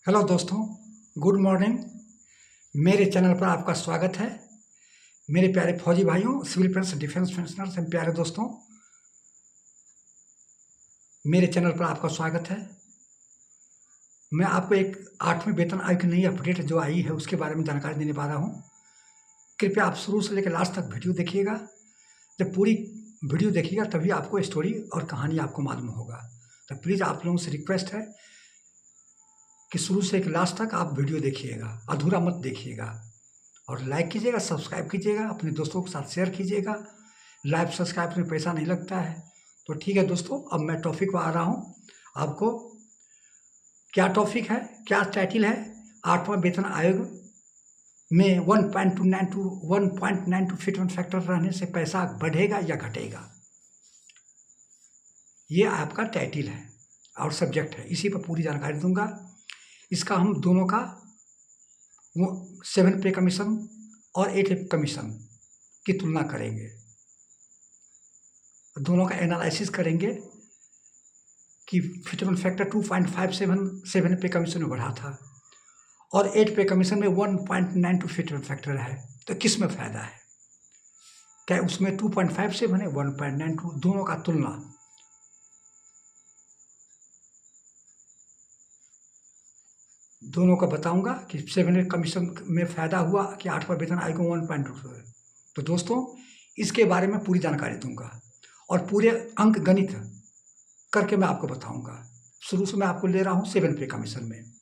Hello दोस्तों, good morning. मेरे channel पर आपका स्वागत है। मेरे प्यारे फौजी भाइयों, सिविल डिफेंस पेंशनर्स एंड प्यारे दोस्तों, मेरे चैनल पर आपका स्वागत है। मैं आपको एक 8वें वेतन आयोग की नई अपडेट जो आई है उसके बारे में जानकारी देने पा रहा हूँ। कृपया आप शुरू से लेकर लास्ट तक वीडियो देखिएगा। जब पूरी वीडियो देखिएगा तभी आपको स्टोरी और कहानी आपको मालूम होगा। तो प्लीज़ आप लोगों से रिक्वेस्ट है कि शुरू से लास्ट तक आप वीडियो देखिएगा, अधूरा मत देखिएगा। और लाइक कीजिएगा, सब्सक्राइब कीजिएगा, अपने दोस्तों के साथ शेयर कीजिएगा। लाइव सब्सक्राइब में पैसा नहीं लगता है। तो ठीक है दोस्तों, अब मैं टॉपिक पर आ रहा हूँ। आपको क्या टॉपिक है, क्या टाइटल है? 8वां वेतन आयोग में 1.92 फिटमेंट फैक्टर रहने से पैसा बढ़ेगा या घटेगा, ये आपका टाइटल है और सब्जेक्ट है। इसी पर पूरी जानकारी दूंगा। इसका हम दोनों का 7 पे कमीशन और 8 पे कमीशन की तुलना करेंगे, दोनों का एनालिसिस करेंगे कि फिटमेंट फैक्टर 2.57 पे कमीशन में बढ़ा था और 8 पे कमीशन में 1.92 फिटमेंट फैक्टर है, तो किस में फ़ायदा है? क्या उसमें 2.57 है, 1.92, दोनों का तुलना। दोनों का बताऊंगा कि 7 कमीशन में फ़ायदा हुआ कि 8वां वेतन आयोग में 1.2 है। तो दोस्तों, इसके बारे में पूरी जानकारी दूंगा और पूरे अंक गणित करके मैं आपको बताऊंगा। शुरू से मैं आपको ले रहा हूँ 7 पे कमीशन में।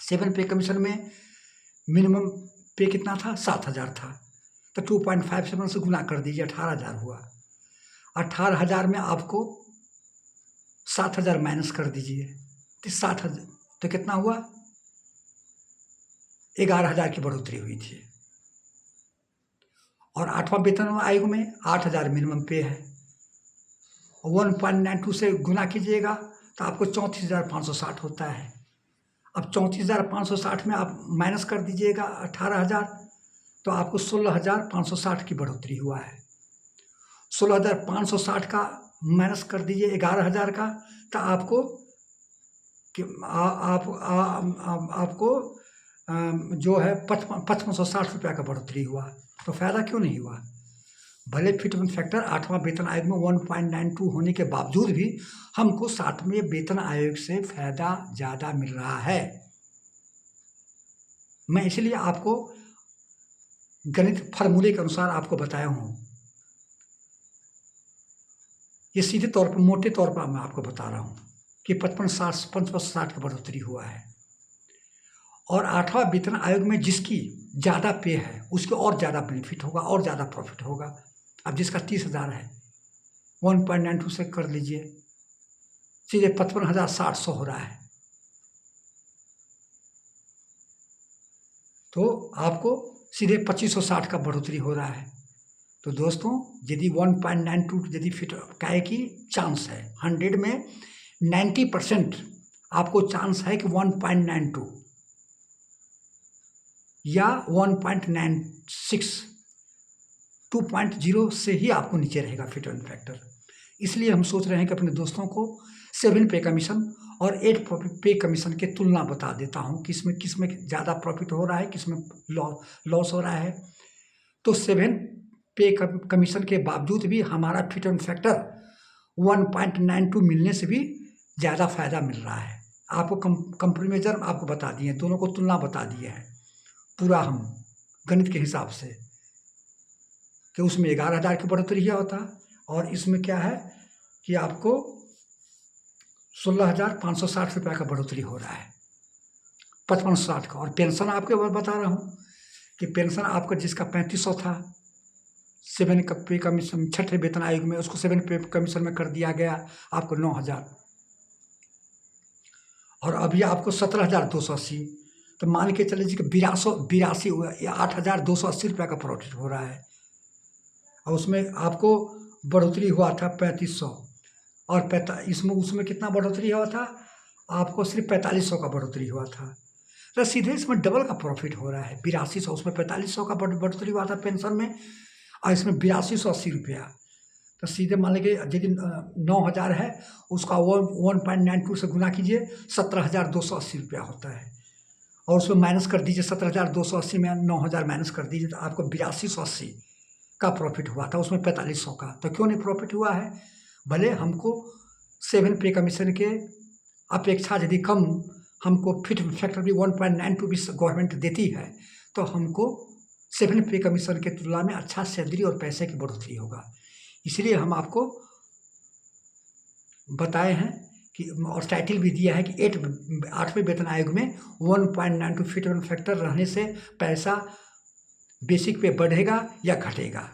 7 पे कमीशन में मिनिमम पे कितना था? 7,000 था। तो 2.57 से गुना कर दीजिए, 18,000 हुआ। 18,000 में आपको 7,000 माइनस कर दीजिए, तो 7,000 तो कितना हुआ? 11,000 की बढ़ोतरी हुई थी। और 8वां वेतन आयोग में 8,000 मिनिमम पे है। 1.92 से गुना कीजिएगा तो आपको 34,560 होता है। अब 34,560 में आप माइनस कर दीजिएगा 18,000, तो आपको 16,560 की बढ़ोतरी हुआ है। 16,560 का माइनस कर दीजिए 11,000 का, तो आपको आपको जो है 5560 रुपया का बढ़ोतरी हुआ। तो फायदा क्यों नहीं हुआ? भले फिटमेंट फैक्टर 8वां वेतन आयोग में 1.92 होने के बावजूद भी हमको 7वें वेतन आयोग से फायदा ज़्यादा मिल रहा है। मैं इसलिए आपको गणित फार्मूले के अनुसार आपको बताया हूँ। ये सीधे तौर पर, मोटे तौर पर मैं आपको बता रहा हूँ कि 55-60 का बढ़ोतरी हुआ है। और 8वां वेतन आयोग में जिसकी ज़्यादा पे है उसको और ज़्यादा बेनिफिट होगा और ज़्यादा प्रॉफिट होगा। अब जिसका 30,000 है, 1.92 से कर लीजिए, सीधे 55,700 हो रहा है। तो आपको सीधे 2560 का बढ़ोतरी हो रहा है। तो दोस्तों, यदि 1.92 यदि फिट काय की चांस है, 100 में 90% आपको चांस है कि 1.92 या 1.96, 2.0 से ही आपको नीचे रहेगा फिटमेंट फैक्टर। इसलिए हम सोच रहे हैं कि अपने दोस्तों को 7 पे कमीशन और 8 पे कमीशन के तुलना बता देता हूँ कि किस में ज़्यादा प्रॉफिट हो रहा है, किस में लॉस हो रहा है। तो 7 पे कमीशन के बावजूद भी हमारा फिटमेंट फैक्टर 1.92 मिलने से भी ज़्यादा फायदा मिल रहा है। आपको कंपेरिजन आपको बता दिए, दोनों को तुलना बता दिए हैं पूरा हम गणित के हिसाब से, कि उसमें 11,000 की बढ़ोतरी हुआ होता और इसमें क्या है कि आपको 16,560 रुपया का बढ़ोतरी हो रहा है, 5560 का। और पेंशन आपके बता रहा हूँ कि पेंशन आपका जिसका 3500 था 7 पे कमीशन 6ठे वेतन आयोग में, उसको 7 पे कमीशन में कर दिया गया आपको 9,000, और अभी आपको 17,280। तो मान के चलिए कि 82 हुआ या 8,280 रुपया का प्रॉफिट हो रहा है। और उसमें आपको बढ़ोतरी हुआ था 3500, और इसमें उसमें कितना बढ़ोतरी हुआ था? आपको सिर्फ 4500 का बढ़ोतरी हुआ था। तो सीधे इसमें डबल का प्रॉफिट हो रहा है, 8200, उसमें 4500 का बढ़ोतरी हुआ था पेंशन में, और इसमें 8280 रुपया। तो सीधे मान लीजिए यदि 9,000 है, उसका 1.92 से गुना कीजिए, 17,280 रुपया होता है। और उसमें माइनस कर दीजिए 17,280 में 9,000 माइनस कर दीजिए, तो आपको 8280 का प्रॉफिट हुआ था, उसमें 4500 का। तो क्यों नहीं प्रॉफिट हुआ है? भले हमको 7 पे कमीशन के अपेक्षा यदि कम हमको फिट फैक्टर भी 1.92 भी गवर्नमेंट देती है, तो हमको 7 पे कमीशन के तुलना में अच्छा सैलरी और पैसे की बढ़ोतरी होगा। इसलिए हम आपको बताए हैं कि और टाइटल भी दिया है कि 8वें वेतन आयोग में 1.92 फिट फैक्टर रहने से पैसा बेसिक पे बढ़ेगा या घटेगा,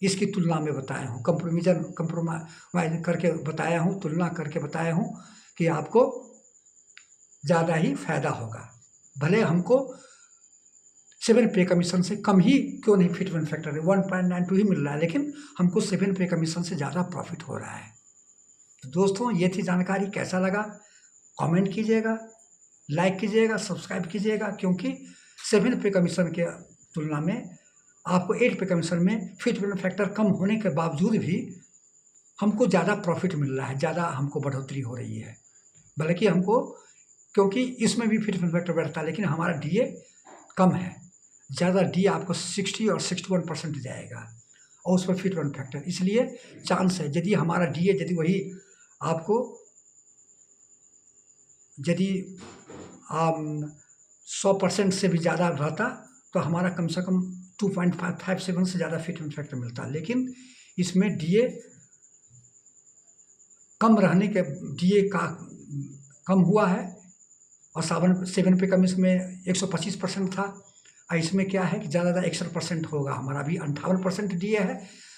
इसकी तुलना में बताया हूँ। कंप्रोमाइज करके बताया हूँ, तुलना करके बताया हूँ कि आपको ज़्यादा ही फायदा होगा। भले हमको 7 पे कमीशन से कम ही क्यों नहीं फिट फैक्टर है, 1.92 ही मिल रहा है, लेकिन हमको 7 पे कमीशन से ज़्यादा प्रॉफिट हो रहा है। तो दोस्तों, ये थी जानकारी। कैसा लगा कमेंट कीजिएगा, लाइक कीजिएगा, सब्सक्राइब कीजिएगा, क्योंकि 7 पे कमीशन के तुलना में आपको 8 पे कमीशन में फिट फैक्टर कम होने के बावजूद भी हमको ज़्यादा प्रॉफिट मिल रहा है, ज़्यादा हमको बढ़ोतरी हो रही है। बल्कि हमको, क्योंकि इसमें भी फिट फैक्टर बढ़ता है, लेकिन हमारा डीए कम है, ज़्यादा डी आपको 60 और 61% जाएगा, और उस पर फिट फैक्टर, इसलिए चांस है यदि हमारा डीए यदि वही आपको यदि 100% से भी ज़्यादा रहता, तो हमारा कम से कम 2.57 से ज़्यादा फिट फैक्टर मिलता। लेकिन इसमें डीए कम रहने के डीए का कम हुआ है, और 7 पे कमीशन में 125% था, और इसमें क्या है कि ज़्यादा 61% होगा। हमारा भी 58% डीए है,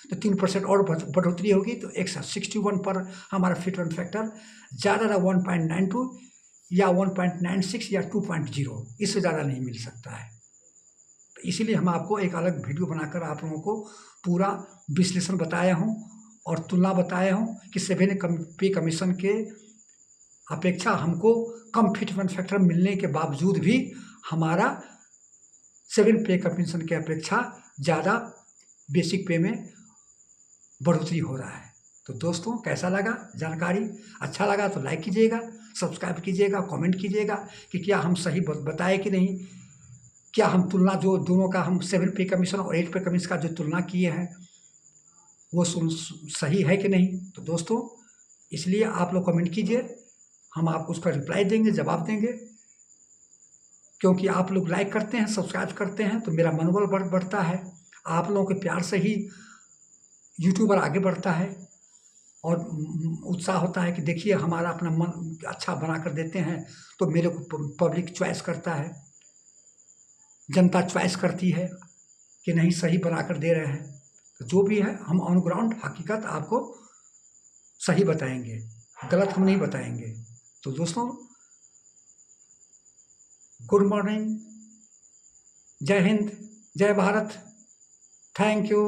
तो 3% और बढ़ोतरी होगी, तो 161 पर हमारा फिट फैक्टर ज़्यादा 1.92 या 1.96 या 2.0, इससे ज़्यादा नहीं मिल सकता है। तो इसीलिए हम आपको एक अलग वीडियो बनाकर आप लोगों को पूरा विश्लेषण बताया हूँ और तुलना बताया हूँ कि 7 पे कमीशन के अपेक्षा हमको कम फिट फैक्टर मिलने के बावजूद भी हमारा 7 पे कमीशन के अपेक्षा ज़्यादा बेसिक पे में बढ़ोतरी हो रहा है। तो दोस्तों, कैसा लगा जानकारी? अच्छा लगा तो लाइक कीजिएगा, सब्सक्राइब कीजिएगा, कमेंट कीजिएगा कि क्या हम सही बताए कि नहीं, क्या हम तुलना जो दोनों का हम 7 पे कमीशन और 8 पे कमीशन का जो तुलना किए हैं वो सही है कि नहीं। तो दोस्तों, इसलिए आप लोग कमेंट कीजिए, हम आपको उसका रिप्लाई देंगे, जवाब देंगे, क्योंकि आप लोग लाइक करते हैं, सब्सक्राइब करते हैं, तो मेरा मनोबल बढ़ता है। आप लोगों के प्यार से ही यूट्यूबर आगे बढ़ता है, और उत्साह होता है कि देखिए हमारा अपना मन अच्छा बना कर देते हैं, तो मेरे को पब्लिक चॉइस करता है, जनता चॉइस करती है कि नहीं सही बना कर दे रहे हैं। तो जो भी है हम ऑन ग्राउंड हकीकत आपको सही बताएंगे, गलत हम नहीं बताएंगे। तो दोस्तों, गुड मॉर्निंग, जय हिंद, जय भारत, थैंक यू।